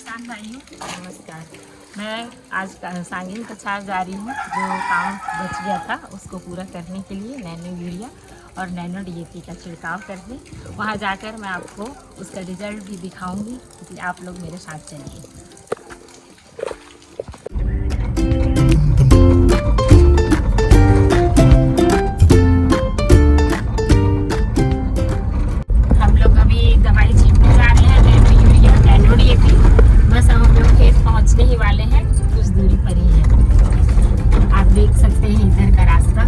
किसान भाइयों नमस्कार। मैं आज सांगीन कछार जा रही हूँ। जो काम बच गया था उसको पूरा करने के लिए नैनो यूरिया और नैनो डीएपी का छिड़काव करने वहाँ जाकर मैं आपको उसका रिजल्ट भी दिखाऊंगी, इसलिए आप लोग मेरे साथ चलिए। ही वाले हैं, कुछ दूरी पर ही है। आप देख सकते हैं इधर का रास्ता।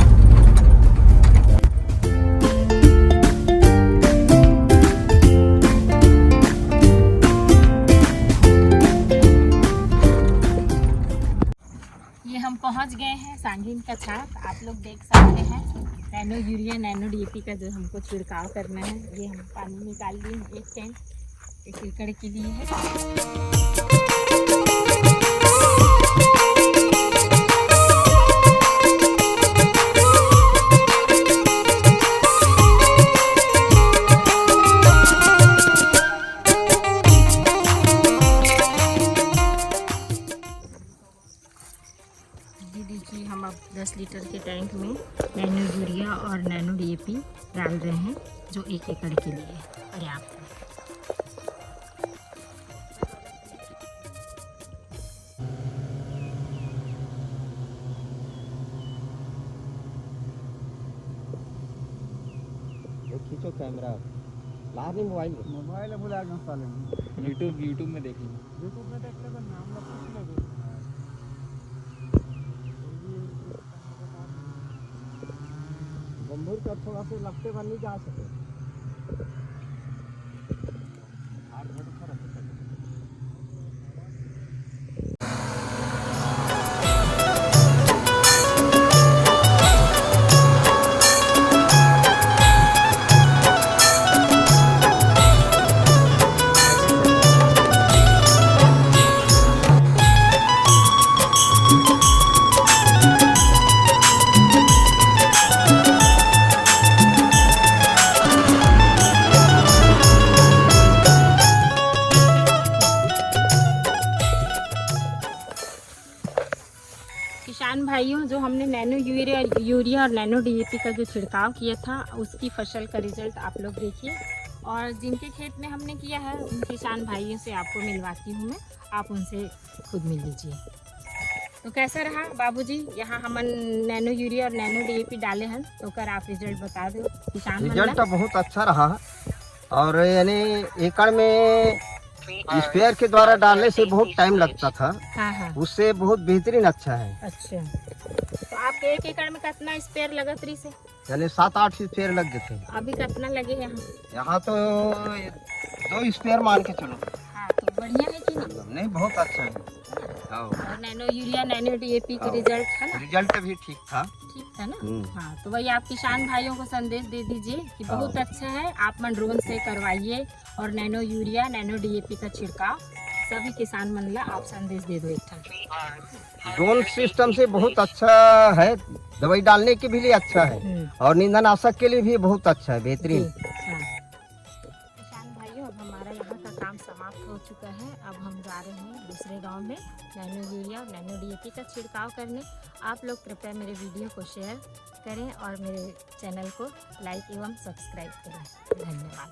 ये हम पहुंच गए हैं सांगीन कछार। आप लोग देख सकते हैं नैनो यूरिया नैनो डीएपी का जो हमको छिड़काव करना है। ये हम पानी निकाल लिए, एक टैंक 1 एकड़ के लिए है। देखिए हम अब 10 लीटर के टैंक में नैनो यूरिया और नैनो डीएपी डाल रहे हैं, जो 1 एकड़ के लिए पर्याप्त है। खींचो कैमरा, ला नहीं मोबाइल बुला यूट्यूब में देख लो। यूट्यूब में देख लो, नाम पूछ लो। गंभीर का थोड़ा से लगते बन नहीं जा सके। किसान भाइयों, जो हमने नैनो यूरिया और नैनो डीएपी का जो छिड़काव किया था उसकी फसल का रिजल्ट आप लोग देखिए। और जिनके खेत में हमने किया है उन किसान भाइयों से आपको मिलवाती हूँ मैं, आप उनसे खुद मिल लीजिए। तो कैसा रहा बाबूजी? यहाँ हम नैनो यूरिया और नैनो डीएपी डाले हैं, तो कर आप रिजल्ट बता दो किसान। रिजल्ट तो बहुत अच्छा रहा, और यानी एकड़ में स्प्रेयर के द्वारा डालने से बहुत टाइम लगता था। हाँ। उससे बहुत बेहतरीन अच्छा है। अच्छा, तो आपके 1 एकड़ में कितना स्प्रेयर लगा तरी से? यानी 7-8 स्प्रेयर लग गए थे। अभी कितना लगे यहाँ तो 2 स्प्रेयर मान के चलो। हाँ, तो बढ़िया है कि नहीं, बहुत अच्छा है। और नैनो यूरिया नैनो डीएपी के रिजल्ट है ना? रिजल्ट भी ठीक था ना। हाँ, तो वही आप किसान भाइयों को संदेश दे दीजिए कि बहुत अच्छा है, आप मन ड्रोन से करवाइए और नैनो यूरिया नैनो डीएपी का छिड़काव सभी किसान मन ला आप संदेश दे दो। एक ड्रोन सिस्टम से बहुत अच्छा है, दवाई डालने के भी लिए अच्छा है, और नींदनाशक के लिए भी बहुत अच्छा है, बेहतरीन। किसान भाइयों, अब हमारा यहाँ का काम समाप्त हो चुका है। अब हम जा रहे हैं दूसरे गांव में नैनो यूरिया नैनो डीएपी का छिड़काव करने। आप लोग कृपया मेरे वीडियो को शेयर करें और मेरे चैनल को लाइक एवं सब्सक्राइब करें। धन्यवाद।